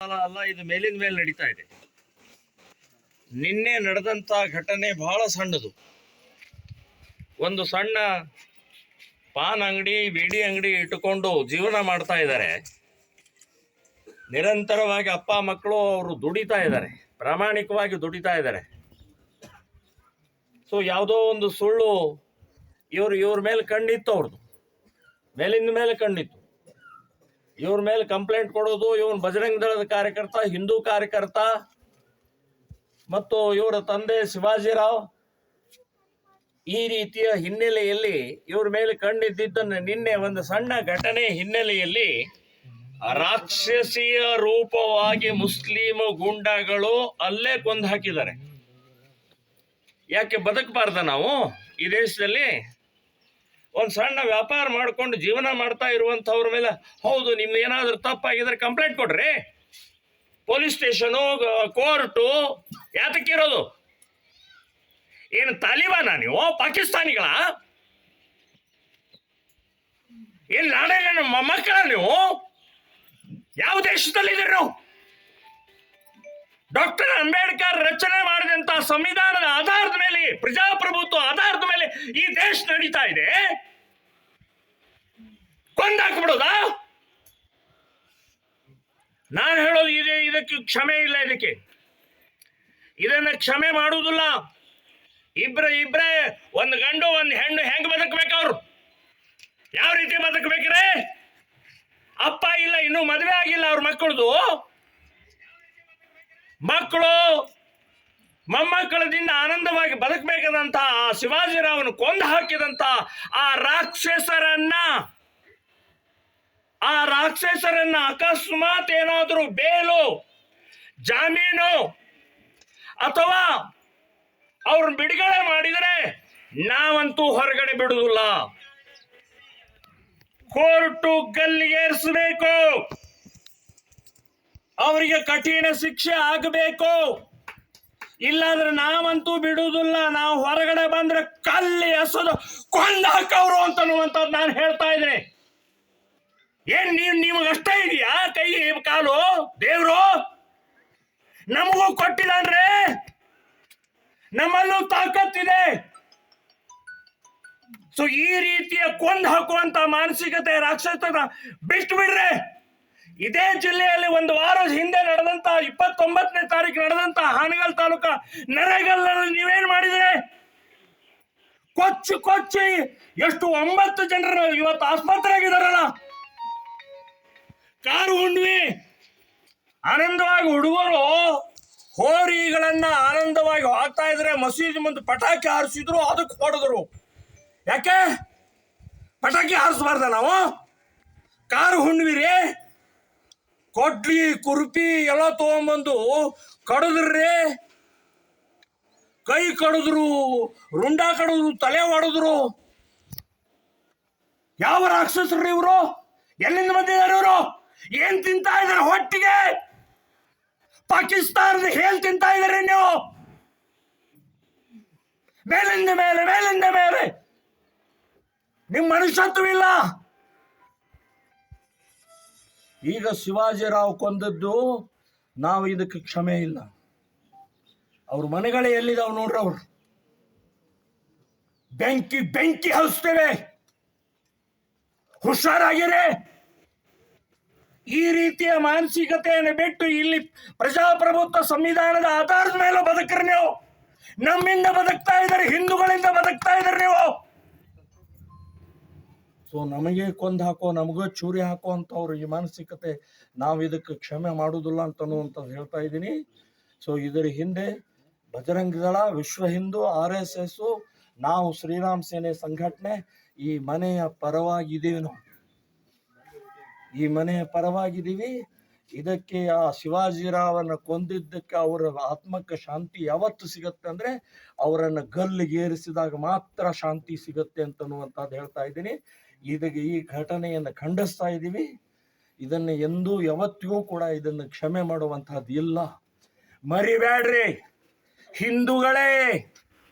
ಸಲ ಅಲ್ಲ, ಇದು ಮೇಲಿನ ಮೇಲೆ ನಡೀತಾ ಇದೆ. ನಿನ್ನೆ ನಡೆದಂಥ ಘಟನೆ ಬಹಳ ಸಣ್ಣದು. ಒಂದು ಸಣ್ಣ ಪಾನ್ ಅಂಗಡಿ, ಬೀಡಿ ಅಂಗಡಿ ಇಟ್ಟುಕೊಂಡು ಜೀವನ ಮಾಡ್ತಾ ಇದ್ದಾರೆ. ನಿರಂತರವಾಗಿ ಅಪ್ಪ ಮಕ್ಕಳು ಅವರು ದುಡಿತಾ ಇದ್ದಾರೆ, ಪ್ರಾಮಾಣಿಕವಾಗಿ ದುಡಿತಾ ಇದ್ದಾರೆ. ಸೊ ಯಾವುದೋ ಒಂದು ಸುಳ್ಳು ಇವ್ರ ಮೇಲೆ ಕಣ್ಣಿತ್ತು, ಅವ್ರದ್ದು ಮೇಲಿಂದ ಮೇಲೆ ಕಣ್ಣಿತ್ತು. ಇವ್ರ ಮೇಲೆ ಕಂಪ್ಲೇಂಟ್ ಕೊಡೋದು, ಇವನ್ ಬಜರಂಗ ದಳದ ಕಾರ್ಯಕರ್ತ, ಹಿಂದೂ ಕಾರ್ಯಕರ್ತ, ಮತ್ತು ಇವರ ತಂದೆ ಶಿವಾಜಿರಾವ್, ಈ ರೀತಿಯ ಹಿನ್ನೆಲೆಯಲ್ಲಿ ಇವ್ರ ಮೇಲೆ ಕಣ್ಣಿದ್ದನ್ನು ನಿನ್ನೆ ಒಂದು ಸಣ್ಣ ಘಟನೆ ಹಿನ್ನೆಲೆಯಲ್ಲಿ ರಾಕ್ಷಸೀಯ ರೂಪವಾಗಿ ಮುಸ್ಲಿಂ ಗೂಂಡಾಗಳು ಅಲ್ಲೇ ಕೊಂದು ಹಾಕಿದ್ದಾರೆ. ಯಾಕೆ ಬದುಕಬಾರ್ದ ನಾವು ಈ ದೇಶದಲ್ಲಿ? ಒಂದು ಸಣ್ಣ ವ್ಯಾಪಾರ ಮಾಡ್ಕೊಂಡು ಜೀವನ ಮಾಡ್ತಾ ಇರುವಂಥವ್ರ ಮೇಲೆ ಹೌದು ನಿಮ್ದು ಏನಾದರೂ ತಪ್ಪಾಗಿದ್ರೆ ಕಂಪ್ಲೇಂಟ್ ಕೊಡ್ರಿ. ಪೊಲೀಸ್ ಸ್ಟೇಷನು, ಕೋರ್ಟು ಯಾತಕ್ಕಿರೋದು? ಏನು ತಾಲಿಬಾನ ನೀವು? ಪಾಕಿಸ್ತಾನಿಗಳ? ಏನು ನಾಡೇನ ನಮ್ಮ ಮಕ್ಕಳ ನೀವು? ಯಾವ ದೇಶದಲ್ಲಿದ್ದೀರಿ ನಾವು? ಡಾಕ್ಟರ್ ಅಂಬೇಡ್ಕರ್ ರಚನೆ ಮಾಡಿದಂತ ಸಂವಿಧಾನದ ಆಧಾರದ ಮೇಲೆ, ಪ್ರಜಾಪ್ರಭುತ್ವ ಆಧಾರದ ಮೇಲೆ ಈ ದೇಶ ನಡೀತಾ ಇದೆ. ಕೊಂದಾಕ್ಬಿಡೋದಾ? ನಾನು ಹೇಳೋದು ಇದಕ್ಕೆ ಕ್ಷಮೆ ಇಲ್ಲ. ಇದನ್ನ ಕ್ಷಮೆ ಮಾಡುವುದಿಲ್ಲ. ಇಬ್ರೇ ಒಂದು ಗಂಡು ಒಂದು ಹೆಣ್ಣು ಹೆಂಗ್ ಬದುಕಬೇಕು? ಅವ್ರು ಯಾವ ರೀತಿ ಬದುಕಬೇಕ್ರೆ? ಅಪ್ಪ ಇಲ್ಲ, ಇನ್ನೂ ಮದುವೆ ಆಗಿಲ್ಲ ಅವ್ರ ಮಕ್ಕಳದು. ಮಕ್ಕಳು ಮೊಮ್ಮಕ್ಕಳದಿಂದ ಆನಂದವಾಗಿ ಬದುಕಬೇಕಾದಂತ ಶಿವಾಜಿರಾವ್ನು ಕೊಂದು ಹಾಕಿದಂತ ಆ ರಾಕ್ಷಸರನ್ನ ಅಕಸ್ಮಾತ್ ಏನಾದರೂ ಬೇಲು, ಜಾಮೀನು ಅಥವಾ ಅವ್ರನ್ನ ಬಿಡುಗಡೆ ಮಾಡಿದರೆ ನಾವಂತೂ ಹೊರಗಡೆ ಬಿಡುವುದಿಲ್ಲ. ಕೋರ್ಟು ಗಲ್ಲಿಗೇರಿಸಬೇಕು, ಅವರಿಗೆ ಕಠಿಣ ಶಿಕ್ಷೆ ಆಗಬೇಕು. ಇಲ್ಲಾಂದ್ರೆ ನಾವಂತೂ ಬಿಡುವುದಿಲ್ಲ. ನಾವು ಹೊರಗಡೆ ಬಂದ್ರೆ ಕಲ್ಲಿ ಎಸೋದು ಕೊಂದಾಕವ್ರು ಅಂತನ್ನುವಂಥದ್ದು ನಾನು ಹೇಳ್ತಾ ಇದ್ದೀನಿ. ಏನ್ ನಿಮಗಷ್ಟೇ ಇದೆಯಾ ಕೈ ಕಾಲು? ದೇವ್ರು ನಮಗೂ ಕೊಟ್ಟಿದ್ದಾನ್ರೆ, ನಮ್ಮಲ್ಲೂ ತಾಕತ್ತಿದೆ. ಸೊ ಈ ರೀತಿಯ ಕೊಂದು ಹಾಕುವಂತ ಮಾನಸಿಕತೆ, ರಾಕ್ಷಸನ ಬಿಟ್ಟು ಬಿಡ್ರೆ. ಇದೇ ಜಿಲ್ಲೆಯಲ್ಲಿ ಒಂದು ವಾರದ ಹಿಂದೆ ನಡೆದಂತ 29ನೇ ತಾರೀಕು ನಡೆದಂತ ಹಾನಗಲ್ ತಾಲೂಕಾ ನರೇಗಲ್ನಲ್ಲಿ ನೀವೇನ್ ಮಾಡಿದ್ರೆ? ಕೊಚ್ಚಿ ಎಷ್ಟು 9 ಜನರು ಇವತ್ತು ಆಸ್ಪತ್ರೆಯಾಗಿದ್ದಾರಲ್ಲ. ಕಾರು ಹುಣ್ಣಿಮೆ ಆನಂದವಾಗಿ ಹುಡುಗರು ಹೋರಿಗಳನ್ನ ಆನಂದವಾಗಿ ಹಾಕ್ತಾ ಇದ್ರೆ, ಮಸೀದಿ ಮುಂದೆ ಪಟಾಕಿ ಹಾರಿಸಿದ್ರು, ಅದಕ್ಕೆ ಹೊಡೆದ್ರು. ಯಾಕೆ ಪಟಾಕಿ ಹಾರಿಸಬಾರ್ದ ನಾವು? ಕಾರು ಹುಣ್ಣಿಮೆ ಕೊಡ್ಲಿ ಕುರುಪಿ ಎಲ್ಲ ತಗೊಂಬಂದು ಕಡಿದ್ರಿ, ಕೈ ಕಡಿದ್ರು, ರುಂಡ ಕಡಿದ್ರು, ತಲೆ ಹೊಡೆದ್ರು. ಯಾವ ರಾಕ್ಷಸರು ಇವರು? ಎಲ್ಲಿಂದ ಬಂದಿದ್ದಾರೆ ಇವರು? ಏನ್ ತಿಂತಾ ಇದಾರೆ ಹೊಟ್ಟಿಗೆ? ಪಾಕಿಸ್ತಾನದ ಹೇಲ್ ತಿಂತಾ ಇದಾರೆ ನೀವು? ಮೇಲಿಂದ ಮೇಲೆ ನಿಮ್ ಮನುಷ್ಯತ್ವವಿಲ್ಲ. ಈಗ ಶಿವಾಜಿರಾವ್ ಕೊಂದದ್ದು ನಾವು ಇದಕ್ಕೆ ಕ್ಷಮೆ ಇಲ್ಲ. ಅವ್ರ ಮನೆಗಳೇ ಎಲ್ಲಿದಾವ್ ನೋಡ್ರಿ. ಅವ್ರು ಬೆಂಕಿ ಹಚ್ತೇವೆ, ಹುಷಾರಾಗಿರೆ. ಈ ರೀತಿಯ ಮಾನಸಿಕತೆಯನ್ನು ಬಿಟ್ಟು ಇಲ್ಲಿ ಪ್ರಜಾಪ್ರಭುತ್ವ ಸಂವಿಧಾನದ ಆಧಾರದ ಮೇಲೆ ಬದುಕ್ರಿ ನೀವು. ನಮ್ಮಿಂದ ಬದುಕ್ತಾ ಇದ್ದಾರೆ, ಹಿಂದೂಗಳಿಂದ ಬದುಕ್ತಾ ಇದ್ದಾರೆ ನೀವು. ಸೊ ನಮಗೆ ಕೊಂದು ಹಾಕೋ, ನಮಗ ಚೂರಿ ಹಾಕೋ ಅಂತವ್ರು ಈ ಮಾನಸಿಕತೆ, ನಾವು ಇದಕ್ಕೆ ಕ್ಷಮೆ ಮಾಡುವುದಿಲ್ಲ ಅಂತನ್ನುವಂಥದ್ದು ಹೇಳ್ತಾ ಇದ್ದೀನಿ. ಸೊ ಇದರ ಹಿಂದೆ ಬಜರಂಗ ದಳ, ವಿಶ್ವ ಹಿಂದೂ, RSS, ನಾವು ಶ್ರೀರಾಮ್ ಸೇನೆ ಸಂಘಟನೆ ಈ ಮನೆಯ ಪರವಾಗಿದ್ದೀವಿ. ನಾವು ಈ ಮನೆಯ ಪರವಾಗಿದ್ದೀವಿ. ಇದಕ್ಕೆ ಆ ಶಿವಾಜಿರಾವನ್ನ ಕೊಂದಿದ್ದಕ್ಕೆ ಅವರ ಆತ್ಮಕ್ಕೆ ಶಾಂತಿ ಯಾವತ್ತು ಸಿಗತ್ತೆ ಅಂದ್ರೆ ಅವರನ್ನು ಗಲ್ಲಿಗೇರಿಸಿದಾಗ ಮಾತ್ರ ಶಾಂತಿ ಸಿಗತ್ತೆ ಅಂತನ್ನುವಂಥದ್ದು ಹೇಳ್ತಾ ಇದ್ದೀನಿ. ಇದಕ್ಕೆ ಈ ಘಟನೆಯನ್ನು ಖಂಡಿಸ್ತಾ ಇದ್ದೀವಿ. ಇದನ್ನು ಎಂದೂ ಯಾವತ್ತಿಗೂ ಕೂಡ ಇದನ್ನು ಕ್ಷಮೆ ಮಾಡುವಂತಹದ್ದು ಇಲ್ಲ. ಮರಿಬೇಡ್ರಿ ಹಿಂದೂಗಳೇ,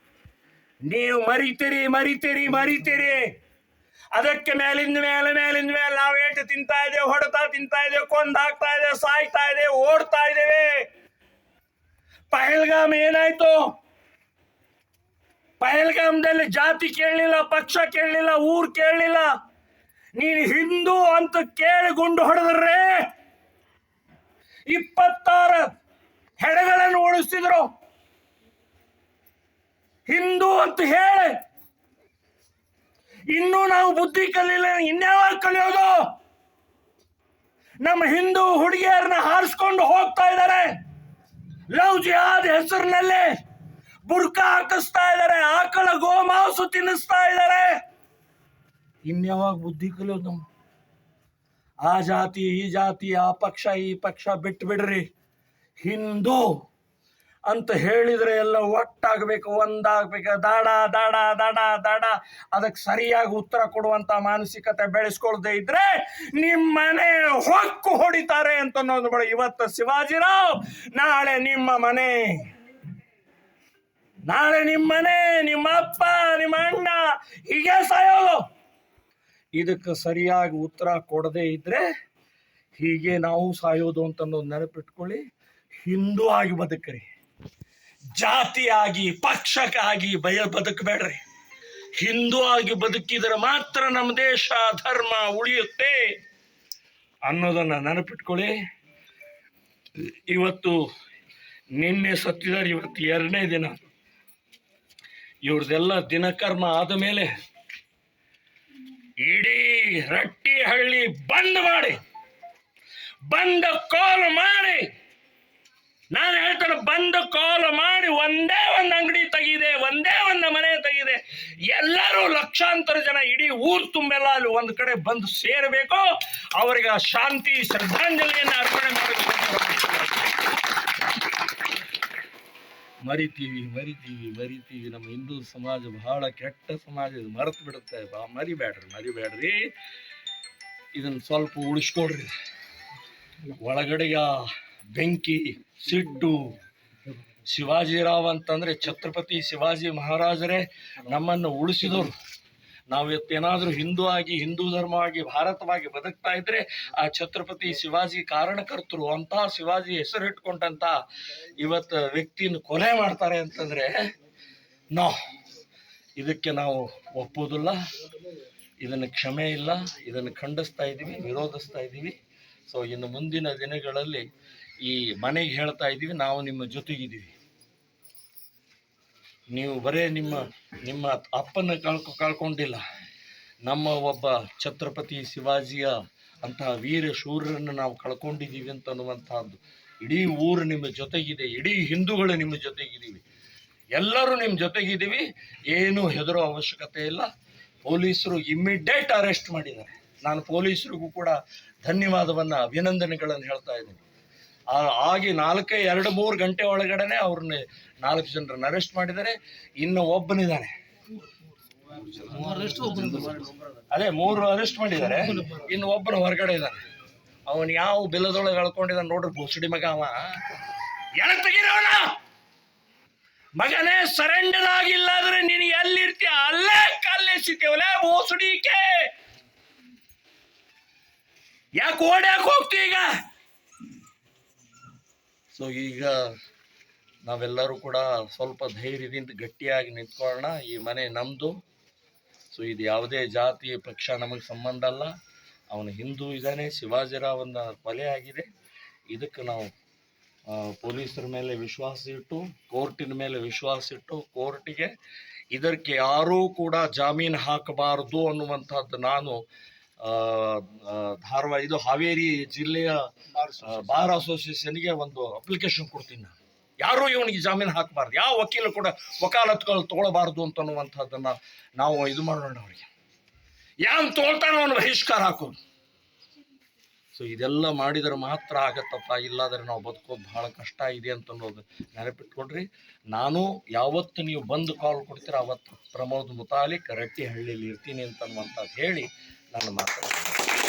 ನೀವು ಮರಿತೀರಿ. ಅದಕ್ಕೆ ಮೇಲಿಂದ ಮೇಲೆ ನಾವು ಏಟು ತಿಂತಾ ಇದ್ದೇವೆ, ಹೊಡೆತ ತಿಂತಾ ಇದ್ದೇವೆ, ಕೊಂದು ಹಾಕ್ತಾ ಇದ್ದೇವೆ, ಸಾಯ್ತಾ ಇದ್ದೇವೆ, ಓಡ್ತಾ ಪಹಲ್ಗಾಮ್ ಏನಾಯ್ತು? ಪಹಲ್ಗಾಮದಲ್ಲಿ ಜಾತಿ ಕೇಳಲಿಲ್ಲ, ಪಕ್ಷ ಕೇಳಲಿಲ್ಲ, ಊರ್ ಕೇಳಲಿಲ್ಲ. ನೀನು ಹಿಂದೂ ಅಂತ ಕೇಳಿ ಗುಂಡು ಹೊಡೆದ್ರೆ 26 ಹೆಣಗಳನ್ನು ಉಳಿಸ್ತಿದ್ರು. ಹಿಂದೂ ಅಂತ ಹೇಳಿ ಇನ್ನೂ ನಾವು ಬುದ್ಧಿ ಕಲಿಲ್ಲ. ಇನ್ಯಾವಾಗ ಕಲಿಯೋದು? ನಮ್ಮ ಹಿಂದೂ ಹುಡುಗಿಯರನ್ನ ಹಾರಿಸ್ಕೊಂಡು ಹೋಗ್ತಾ ಇದ್ದಾರೆ. ಲವ್ ಜಿಹಾದ್ ಹೆಸರಿನಲ್ಲಿ ಬುರ್ಕ ಹಾಕಿಸ್ತಾ ಇದ್ದಾರೆ, ಆಕಳ ಗೋಮಾಂಸ ತಿನ್ನಿಸ್ತಾ ಇದ್ದಾರೆ. ಇನ್ಯಾವಾಗ ಬುದ್ಧಿ ಕಲಿಯೋದು ನಾವು? ಆ ಜಾತಿ ಈ ಜಾತಿ, ಆ ಪಕ್ಷ ಈ ಪಕ್ಷ ಬಿಟ್ಟು ಬಿಡ್ರಿ. ಹಿಂದೂ ಅಂತ ಹೇಳಿದ್ರೆ ಎಲ್ಲ ಒಟ್ಟಾಗಬೇಕು, ಒಂದಾಗಬೇಕು. ದಾಡ ದಾಡ ದಾಡ ದಾಡ ಅದಕ್ಕೆ ಸರಿಯಾಗಿ ಉತ್ತರ ಕೊಡುವಂತ ಮಾನಸಿಕತೆ ಬೆಳೆಸ್ಕೊಳ್ದೆ ಇದ್ರೆ ನಿಮ್ಮನೆ ಹೊಕ್ಕು ಹೊಡಿತಾರೆ ಅಂತ ಅನ್ನೋದು ಬೇಡ. ಇವತ್ತು ಶಿವಾಜಿರಾವ್, ನಾಳೆ ನಿಮ್ಮ ಮನೆ, ನಾಳೆ ನಿಮ್ಮನೆ, ನಿಮ್ಮ ಅಪ್ಪ, ನಿಮ್ಮ ಅಣ್ಣ, ಹೀಗೆ ಸಾಯೋದು. ಇದಕ್ಕೆ ಸರಿಯಾಗಿ ಉತ್ತರ ಕೊಡದೇ ಇದ್ರೆ ಹೀಗೆ ನಾವು ಸಾಯೋದು ಅಂತ ಅನ್ನೋದು ನೆನಪಿಟ್ಕೊಳ್ಳಿ. ಹಿಂದೂ ಆಗಿ ಬದುಕ್ರಿ, ಜಾತಿಯಾಗಿ ಪಕ್ಷಕ್ಕಾಗಿ ಬದುಕಬೇಡ್ರಿ. ಹಿಂದೂ ಆಗಿ ಬದುಕಿದ್ರೆ ಮಾತ್ರ ನಮ್ಮ ದೇಶ ಧರ್ಮ ಉಳಿಯುತ್ತೆ ಅನ್ನೋದನ್ನ ನೆನಪಿಟ್ಕೊಳ್ಳಿ. ಇವತ್ತು ನಿನ್ನೆ ಸತ್ತಿದ್ದಾರೆ, ಇವತ್ತು 2ನೇ ದಿನ. ಇವ್ರದೆಲ್ಲ ದಿನಕರ್ಮ ಆದ ಮೇಲೆ ಇಡೀ ರಟ್ಟಿಹಳ್ಳಿ ಬಂದ್ ಮಾಡಿ, ಬಂದ್ ಕಾಲ್ ಮಾಡಿ, ನಾನು ಹೇಳ್ತೇನೆ, ಬಂದ್ ಕಾಲ್ ಮಾಡಿ ಒಂದೇ ಒಂದು ಅಂಗಡಿ ತೆಗಿದೆ, ಒಂದೇ ಒಂದು ಮನೆ ತೆಗಿದೆ. ಎಲ್ಲರೂ ಲಕ್ಷಾಂತರ ಜನ, ಇಡೀ ಊರು ತುಂಬೆಲ್ಲ ಅಲ್ಲಿ ಒಂದು ಕಡೆ ಬಂದು ಸೇರಬೇಕು. ಅವರಿಗೆ ಶಾಂತಿ ಶ್ರದ್ಧಾಂಜಲಿಯನ್ನು ಅರ್ಪಣೆ ಮಾಡಬೇಕು. ಮರಿತೀವಿ. ನಮ್ಮ ಹಿಂದೂ ಸಮಾಜ ಬಹಳ ಕೆಟ್ಟ ಸಮಾಜ, ಇದು ಮರೆತು ಬಿಡುತ್ತೆ. ಮರಿಬೇಡ್ರಿ. ಇದನ್ನ ಸ್ವಲ್ಪ ಉಳಿಸ್ಕೊಳ್ರಿ. ಒಳಗಡೆಯ ಬೆಂಕಿ, ಸಿಟ್ಟು. ಶಿವಾಜಿರಾವ್ ಅಂತಂದ್ರೆ ಛತ್ರಪತಿ ಶಿವಾಜಿ ಮಹಾರಾಜರೇ ನಮ್ಮನ್ನು ಉಳಿಸಿದವರು. ನಾವು ಇವತ್ತೇನಾದ್ರೂ ಹಿಂದೂ ಆಗಿ, ಹಿಂದೂ ಧರ್ಮವಾಗಿ, ಭಾರತವಾಗಿ ಬದುಕ್ತಾ ಇದ್ರೆ ಆ ಛತ್ರಪತಿ ಶಿವಾಜಿ ಕಾರಣಕರ್ತರು. ಅಂತ ಶಿವಾಜಿ ಹೆಸರಿಟ್ಕೊಂಡಂತ ಇವತ್ತು ವ್ಯಕ್ತಿನ ಕೊಲೆ ಮಾಡ್ತಾರೆ ಅಂತಂದ್ರೆ ಇದಕ್ಕೆ ನಾವು ಒಪ್ಪೋದಿಲ್ಲ. ಇದನ್ನು ಕ್ಷಮೆ ಇಲ್ಲ. ಇದನ್ನು ಖಂಡಿಸ್ತಾ ಇದ್ದೀವಿ, ವಿರೋಧಿಸ್ತಾ ಇದ್ದೀವಿ. ಸೊ ಇನ್ನು ಮುಂದಿನ ದಿನಗಳಲ್ಲಿ ಈ ಮನೆಗೆ ಹೇಳ್ತಾ ಇದ್ದೀವಿ, ನಾವು ನಿಮ್ಮ ಜೊತೆಗಿದ್ದೀವಿ. ನೀವು ಬರೇ ನಿಮ್ಮ ಅಪ್ಪನ ಕಳ್ಕೊಂಡಿಲ್ಲ, ನಮ್ಮ ಒಬ್ಬ ಛತ್ರಪತಿ ಶಿವಾಜಿಯ ಅಂತಹ ವೀರ ಶೂರರನ್ನು ನಾವು ಕಳ್ಕೊಂಡಿದ್ದೀವಿ ಅಂತ ಅನ್ನುವಂತಹದ್ದು. ಇಡೀ ಊರು ನಿಮ್ಮ ಜೊತೆಗಿದೆ, ಇಡೀ ಹಿಂದೂಗಳು ನಿಮ್ಮ ಜೊತೆಗಿದ್ದೀವಿ, ಎಲ್ಲರೂ ನಿಮ್ಮ ಜೊತೆಗಿದ್ದೀವಿ. ಏನು ಹೆದರೋ ಅವಶ್ಯಕತೆ ಇಲ್ಲ. ಪೊಲೀಸರು ಇಮ್ಮಿಡಿಯೇಟ್ ಅರೆಸ್ಟ್ ಮಾಡಿದ್ದಾರೆ. ನಾನು ಪೊಲೀಸರಿಗೂ ಕೂಡ ಧನ್ಯವಾದವನ್ನು, ಅಭಿನಂದನೆಗಳನ್ನು ಹೇಳ್ತಾ ಇದ್ದೀನಿ. ಆಗಿ 2-3 ಗಂಟೆ ಒಳಗಡೆನೆ ಅವ್ರನ್ನ 4 ಜನರನ್ನ ಅರೆಸ್ಟ್ ಮಾಡಿದ್ದಾರೆ. ಇನ್ನು ಒಬ್ಬನಿದ್ದಾನೆ, ಅದೇ 3 ಅರೆಸ್ಟ್ ಮಾಡಿದ್ದಾರೆ. ಇನ್ನು ಒಬ್ಬನ ಹೊರಗಡೆ ಇದ್ದಾನೆ. ಅವನು ಯಾವ ಬಿಲ್ಲದೊಳಗೆ ಎಳ್ಕೊಂಡಿದ್ದಾನೆ ನೋಡ್ರಿ, ಬೋಸಡಿ ಮಗ. ಅವ ತೆಗಿರೋಣ ಮಗನೇ, ಸರೆಂಡರ್ ಆಗಿಲ್ಲ ಅಂದ್ರೆ ನೀನು ಎಲ್ಲಿರ್ತೀಯ ಅಲ್ಲೇ ಕಲ್ಲೆಸಿತೇವಲೇ ಬೋಸಡಿಕೆ. ಯಾಕೆ ಓಡ್ಯಾಕೆ ಹೋಗ್ತೀವಿ ಈಗ? ಸೊ ಈಗ ನಾವೆಲ್ಲರೂ ಕೂಡ ಸ್ವಲ್ಪ ಧೈರ್ಯದಿಂದ ಗಟ್ಟಿಯಾಗಿ ನಿಂತ್ಕೊಳ್ಳೋಣ. ಈ ಮನೆ ನಮ್ಮದು. ಸೊ ಇದು ಯಾವುದೇ ಜಾತಿ ಪಕ್ಷ ನಮಗೆ ಸಂಬಂಧ ಅಲ್ಲ. ಅವನು ಹಿಂದೂ ಇದ್ದಾನೆ, ಶಿವಾಜಿರಾವನ್ನ ಕೊಲೆ ಆಗಿದೆ. ಇದಕ್ಕೆ ನಾವು ಪೊಲೀಸರ ಮೇಲೆ ವಿಶ್ವಾಸ ಇಟ್ಟು, ಕೋರ್ಟಿನ ಮೇಲೆ ವಿಶ್ವಾಸ ಇಟ್ಟು, ಕೋರ್ಟಿಗೆ ಇದಕ್ಕೆ ಯಾರೂ ಕೂಡ ಜಾಮೀನು ಹಾಕಬಾರದು ಅನ್ನುವಂಥದ್ದು ನಾನು ಹಾವೇರಿ ಜಿಲ್ಲೆಯ ಬಾರ್ ಅಸೋಸಿಯೇಷನ್ಗೆ ಒಂದು ಅಪ್ಲಿಕೇಶನ್ ಕೊಡ್ತೀನಿ. ನಾನು ಯಾರೂ ಇವನಿಗೆ ಜಾಮೀನು ಹಾಕಬಾರ್ದು, ಯಾವ ವಕೀಲರು ಕೂಡ ವಕಾಲತ್ಗಳು ತಗೊಳ್ಬಾರ್ದು ಅಂತ ಅನ್ನುವಂಥದ್ದನ್ನು ನಾವು ಇದು ಮಾಡೋಣ. ಅವರಿಗೆ ಯಾನ್ ತೋಳ್ತಾನೋ ಅವನು ಬಹಿಷ್ಕಾರ ಹಾಕೋದು. ಸೊ ಇದೆಲ್ಲ ಮಾಡಿದರೆ ಮಾತ್ರ ಆಗತ್ತಪ್ಪ, ಇಲ್ಲಾದರೆ ನಾವು ಬದುಕೋದು ಬಹಳ ಕಷ್ಟ ಇದೆ ಅಂತ ಅನ್ನೋದು ನೆನಪಿಟ್ಕೊಡ್ರಿ. ನಾನು ಯಾವತ್ತು ನೀವು ಬಂದು ಕಾಲ್ ಕೊಡ್ತೀರ ಅವತ್ತು ಪ್ರಮೋದ್ ಮುತಾಲಿಕ್ ರಟ್ಟಿಹಳ್ಳಿಯಲ್ಲಿ ಇರ್ತೀನಿ ಅಂತ ಅನ್ನುವಂಥದ್ದು ಹೇಳಿ ನನ್ನ ಮಾತಾಡ್ತೀನಿ.